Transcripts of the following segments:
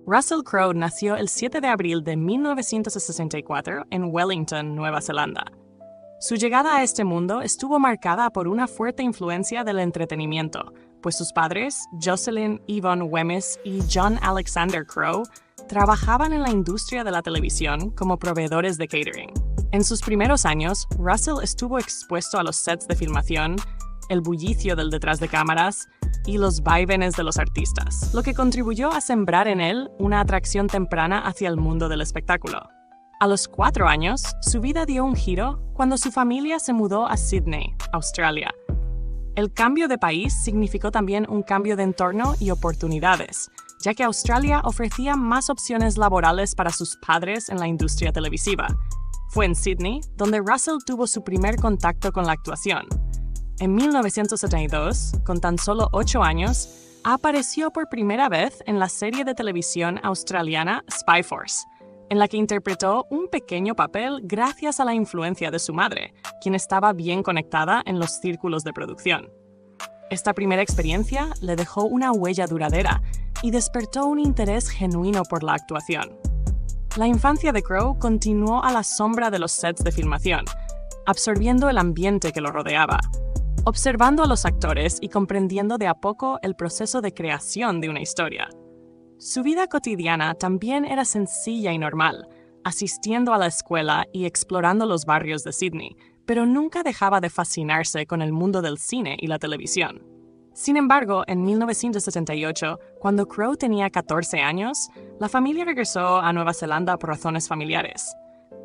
Russell Crowe nació el 7 de abril de 1964 en Wellington, Nueva Zelanda. Su llegada a este mundo estuvo marcada por una fuerte influencia del entretenimiento, pues sus padres, Jocelyn Yvonne Wemyss y John Alexander Crowe, trabajaban en la industria de la televisión como proveedores de catering. En sus primeros años, Russell estuvo expuesto a los sets de filmación, el bullicio del detrás de cámaras y los vaivenes de los artistas, lo que contribuyó a sembrar en él una atracción temprana hacia el mundo del espectáculo. A los 4 años, su vida dio un giro cuando su familia se mudó a Sydney, Australia. El cambio de país significó también un cambio de entorno y oportunidades, ya que Australia ofrecía más opciones laborales para sus padres en la industria televisiva. Fue en Sydney donde Russell tuvo su primer contacto con la actuación. En 1972, con tan solo 8 años, apareció por primera vez en la serie de televisión australiana Spy Force, en la que interpretó un pequeño papel gracias a la influencia de su madre, quien estaba bien conectada en los círculos de producción. Esta primera experiencia le dejó una huella duradera y despertó un interés genuino por la actuación. La infancia de Crowe continuó a la sombra de los sets de filmación, absorbiendo el ambiente que lo rodeaba, observando a los actores y comprendiendo de a poco el proceso de creación de una historia. Su vida cotidiana también era sencilla y normal, asistiendo a la escuela y explorando los barrios de Sydney, pero nunca dejaba de fascinarse con el mundo del cine y la televisión. Sin embargo, en 1978, cuando Crowe tenía 14 años, la familia regresó a Nueva Zelanda por razones familiares.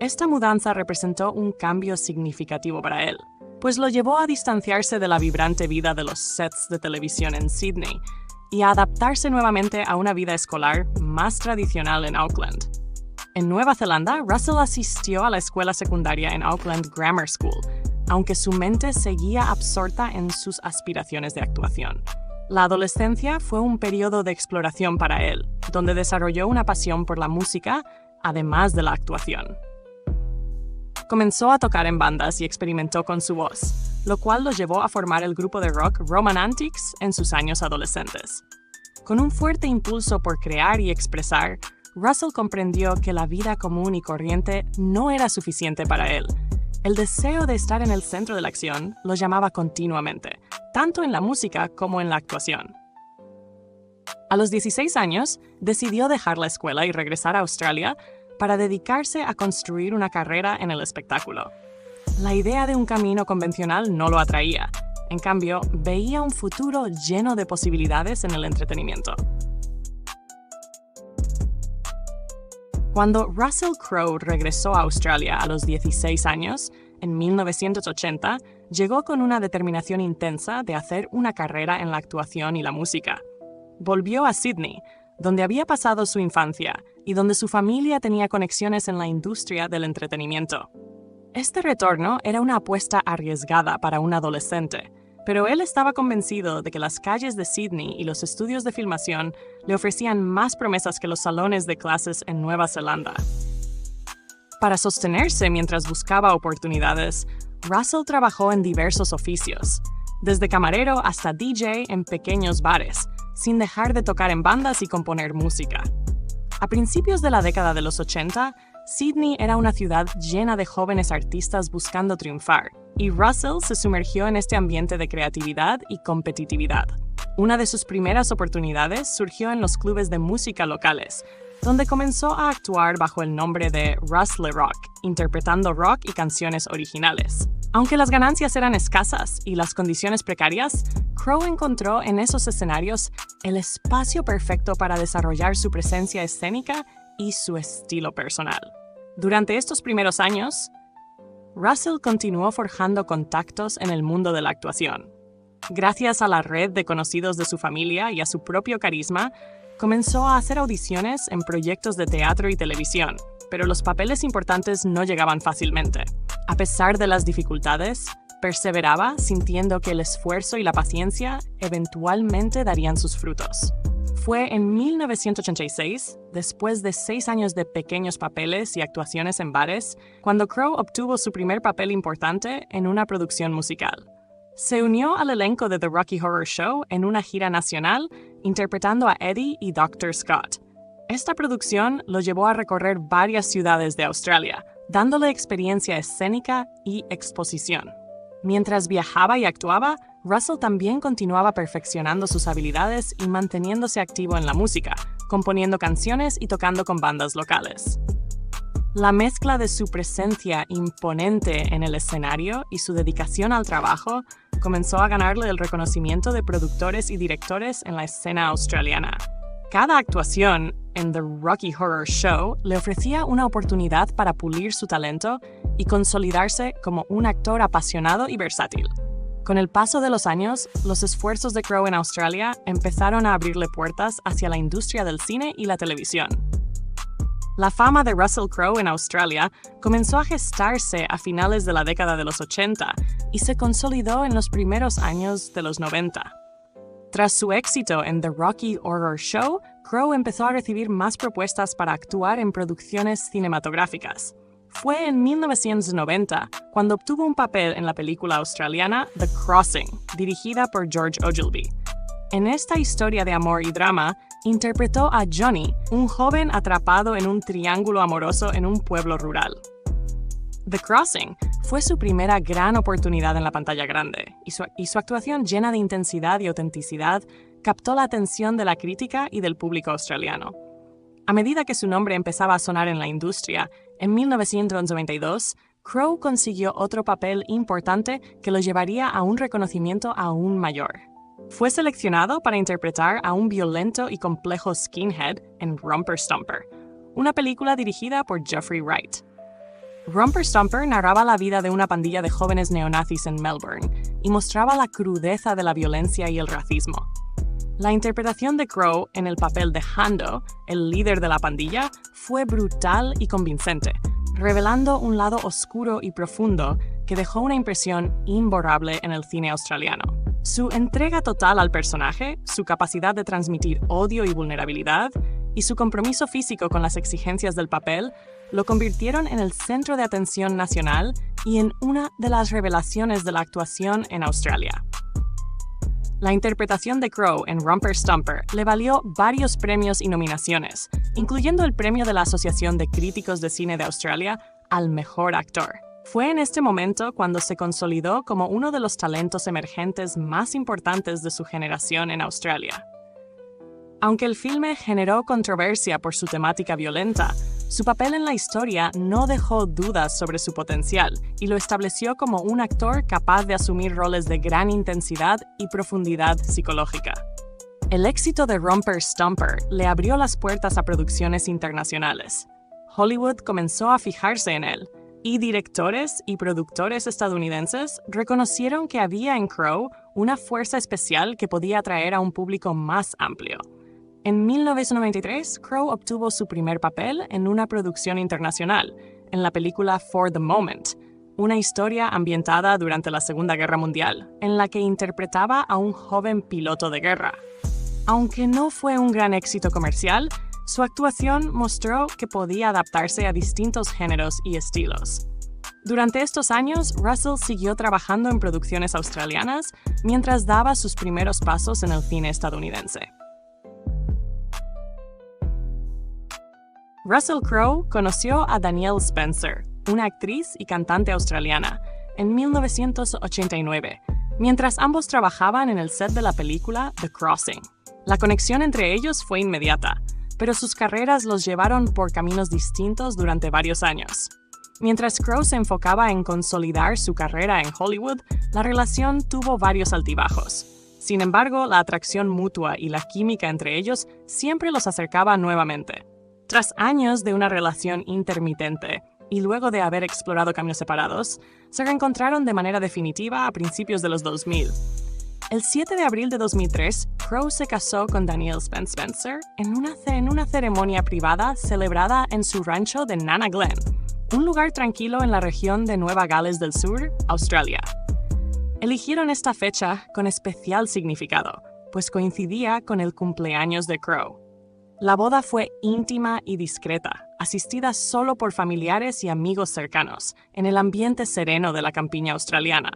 Esta mudanza representó un cambio significativo para él, pues lo llevó a distanciarse de la vibrante vida de los sets de televisión en Sydney y a adaptarse nuevamente a una vida escolar más tradicional en Auckland. En Nueva Zelanda, Russell asistió a la escuela secundaria en Auckland Grammar School, aunque su mente seguía absorta en sus aspiraciones de actuación. La adolescencia fue un periodo de exploración para él, donde desarrolló una pasión por la música, además de la actuación. Comenzó a tocar en bandas y experimentó con su voz, lo cual lo llevó a formar el grupo de rock Roman Antics en sus años adolescentes. Con un fuerte impulso por crear y expresar, Russell comprendió que la vida común y corriente no era suficiente para él. El deseo de estar en el centro de la acción lo llamaba continuamente, tanto en la música como en la actuación. A los 16 años, decidió dejar la escuela y regresar a Australia para dedicarse a construir una carrera en el espectáculo. La idea de un camino convencional no lo atraía. En cambio, veía un futuro lleno de posibilidades en el entretenimiento. Cuando Russell Crowe regresó a Australia a los 16 años, en 1980, llegó con una determinación intensa de hacer una carrera en la actuación y la música. Volvió a Sydney, donde había pasado su infancia y donde su familia tenía conexiones en la industria del entretenimiento. Este retorno era una apuesta arriesgada para un adolescente, pero él estaba convencido de que las calles de Sydney y los estudios de filmación le ofrecían más promesas que los salones de clases en Nueva Zelanda. Para sostenerse mientras buscaba oportunidades, Russell trabajó en diversos oficios, desde camarero hasta DJ en pequeños bares, sin dejar de tocar en bandas y componer música. A principios de la década de los 80, Sydney era una ciudad llena de jóvenes artistas buscando triunfar, y Russell se sumergió en este ambiente de creatividad y competitividad. Una de sus primeras oportunidades surgió en los clubes de música locales, donde comenzó a actuar bajo el nombre de Russ LeRock, interpretando rock y canciones originales. Aunque las ganancias eran escasas y las condiciones precarias, Crowe encontró en esos escenarios el espacio perfecto para desarrollar su presencia escénica y su estilo personal. Durante estos primeros años, Russell continuó forjando contactos en el mundo de la actuación. Gracias a la red de conocidos de su familia y a su propio carisma, comenzó a hacer audiciones en proyectos de teatro y televisión, pero los papeles importantes no llegaban fácilmente. A pesar de las dificultades, perseveraba sintiendo que el esfuerzo y la paciencia eventualmente darían sus frutos. Fue en 1986, después de 6 años de pequeños papeles y actuaciones en bares, cuando Crowe obtuvo su primer papel importante en una producción musical. Se unió al elenco de The Rocky Horror Show en una gira nacional, interpretando a Eddie y Dr. Scott. Esta producción lo llevó a recorrer varias ciudades de Australia, dándole experiencia escénica y exposición. Mientras viajaba y actuaba, Russell también continuaba perfeccionando sus habilidades y manteniéndose activo en la música, componiendo canciones y tocando con bandas locales. La mezcla de su presencia imponente en el escenario y su dedicación al trabajo comenzó a ganarle el reconocimiento de productores y directores en la escena australiana. Cada actuación en The Rocky Horror Show le ofrecía una oportunidad para pulir su talento y consolidarse como un actor apasionado y versátil. Con el paso de los años, los esfuerzos de Crowe en Australia empezaron a abrirle puertas hacia la industria del cine y la televisión. La fama de Russell Crowe en Australia comenzó a gestarse a finales de la década de los 80 y se consolidó en los primeros años de los 90. Tras su éxito en The Rocky Horror Show, Crowe empezó a recibir más propuestas para actuar en producciones cinematográficas. Fue en 1990 cuando obtuvo un papel en la película australiana The Crossing, dirigida por George Ogilvy. En esta historia de amor y drama, interpretó a Johnny, un joven atrapado en un triángulo amoroso en un pueblo rural. The Crossing fue su primera gran oportunidad en la pantalla grande, y su actuación llena de intensidad y autenticidad captó la atención de la crítica y del público australiano. A medida que su nombre empezaba a sonar en la industria, en 1992, Crowe consiguió otro papel importante que lo llevaría a un reconocimiento aún mayor. Fue seleccionado para interpretar a un violento y complejo skinhead en Romper Stomper, una película dirigida por Jeffrey Wright. Romper Stomper narraba la vida de una pandilla de jóvenes neonazis en Melbourne y mostraba la crudeza de la violencia y el racismo. La interpretación de Crowe en el papel de Hando, el líder de la pandilla, fue brutal y convincente, revelando un lado oscuro y profundo que dejó una impresión imborrable en el cine australiano. Su entrega total al personaje, su capacidad de transmitir odio y vulnerabilidad, y su compromiso físico con las exigencias del papel lo convirtieron en el centro de atención nacional y en una de las revelaciones de la actuación en Australia. La interpretación de Crowe en Romper Stomper le valió varios premios y nominaciones, incluyendo el premio de la Asociación de Críticos de Cine de Australia al Mejor Actor. Fue en este momento cuando se consolidó como uno de los talentos emergentes más importantes de su generación en Australia. Aunque el filme generó controversia por su temática violenta, su papel en la historia no dejó dudas sobre su potencial y lo estableció como un actor capaz de asumir roles de gran intensidad y profundidad psicológica. El éxito de Romper Stomper le abrió las puertas a producciones internacionales. Hollywood comenzó a fijarse en él, y directores y productores estadounidenses reconocieron que había en Crowe una fuerza especial que podía atraer a un público más amplio. En 1993, Crowe obtuvo su primer papel en una producción internacional, en la película For the Moment, una historia ambientada durante la Segunda Guerra Mundial, en la que interpretaba a un joven piloto de guerra. Aunque no fue un gran éxito comercial, su actuación mostró que podía adaptarse a distintos géneros y estilos. Durante estos años, Russell siguió trabajando en producciones australianas mientras daba sus primeros pasos en el cine estadounidense. Russell Crowe conoció a Danielle Spencer, una actriz y cantante australiana, en 1989, mientras ambos trabajaban en el set de la película The Crossing. La conexión entre ellos fue inmediata, pero sus carreras los llevaron por caminos distintos durante varios años. Mientras Crowe se enfocaba en consolidar su carrera en Hollywood, la relación tuvo varios altibajos. Sin embargo, la atracción mutua y la química entre ellos siempre los acercaba nuevamente. Tras años de una relación intermitente, y luego de haber explorado caminos separados, se reencontraron de manera definitiva a principios de los 2000. El 7 de abril de 2003, Crowe se casó con Danielle Spencer en una ceremonia privada celebrada en su rancho de Nana Glen, un lugar tranquilo en la región de Nueva Gales del Sur, Australia. Eligieron esta fecha con especial significado, pues coincidía con el cumpleaños de Crowe. La boda fue íntima y discreta, asistida solo por familiares y amigos cercanos, en el ambiente sereno de la campiña australiana.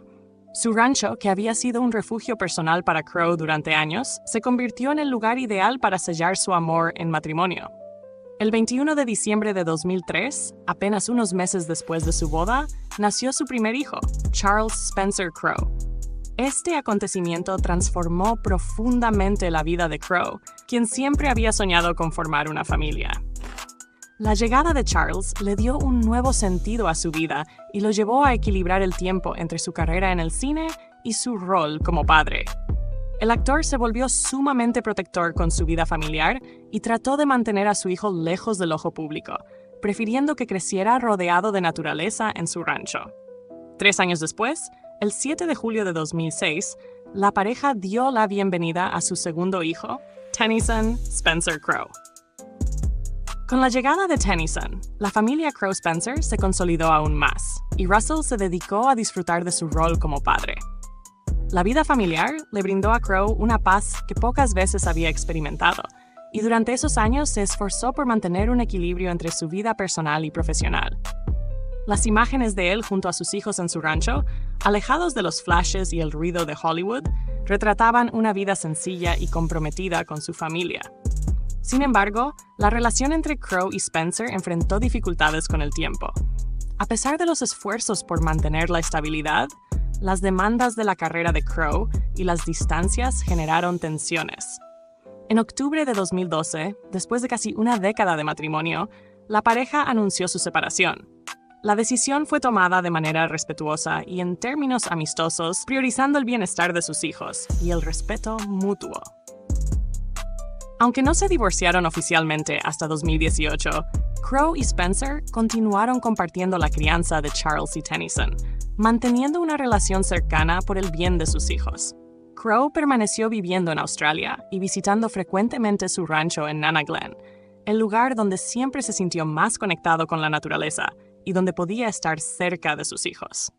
Su rancho, que había sido un refugio personal para Crowe durante años, se convirtió en el lugar ideal para sellar su amor en matrimonio. El 21 de diciembre de 2003, apenas unos meses después de su boda, nació su primer hijo, Charles Spencer Crowe. Este acontecimiento transformó profundamente la vida de Crowe, quien siempre había soñado con formar una familia. La llegada de Charles le dio un nuevo sentido a su vida y lo llevó a equilibrar el tiempo entre su carrera en el cine y su rol como padre. El actor se volvió sumamente protector con su vida familiar y trató de mantener a su hijo lejos del ojo público, prefiriendo que creciera rodeado de naturaleza en su rancho. 3 años después, el 7 de julio de 2006, la pareja dio la bienvenida a su segundo hijo, Tennyson Spencer Crowe. Con la llegada de Tennyson, la familia Crowe Spencer se consolidó aún más, y Russell se dedicó a disfrutar de su rol como padre. La vida familiar le brindó a Crowe una paz que pocas veces había experimentado, y durante esos años se esforzó por mantener un equilibrio entre su vida personal y profesional. Las imágenes de él junto a sus hijos en su rancho, alejados de los flashes y el ruido de Hollywood, retrataban una vida sencilla y comprometida con su familia. Sin embargo, la relación entre Crowe y Spencer enfrentó dificultades con el tiempo. A pesar de los esfuerzos por mantener la estabilidad, las demandas de la carrera de Crowe y las distancias generaron tensiones. En octubre de 2012, después de casi una década de matrimonio, la pareja anunció su separación. La decisión fue tomada de manera respetuosa y en términos amistosos, priorizando el bienestar de sus hijos y el respeto mutuo. Aunque no se divorciaron oficialmente hasta 2018, Crowe y Spencer continuaron compartiendo la crianza de Charles y Tennyson, manteniendo una relación cercana por el bien de sus hijos. Crowe permaneció viviendo en Australia y visitando frecuentemente su rancho en Nana Glen, el lugar donde siempre se sintió más conectado con la naturaleza y donde podía estar cerca de sus hijos.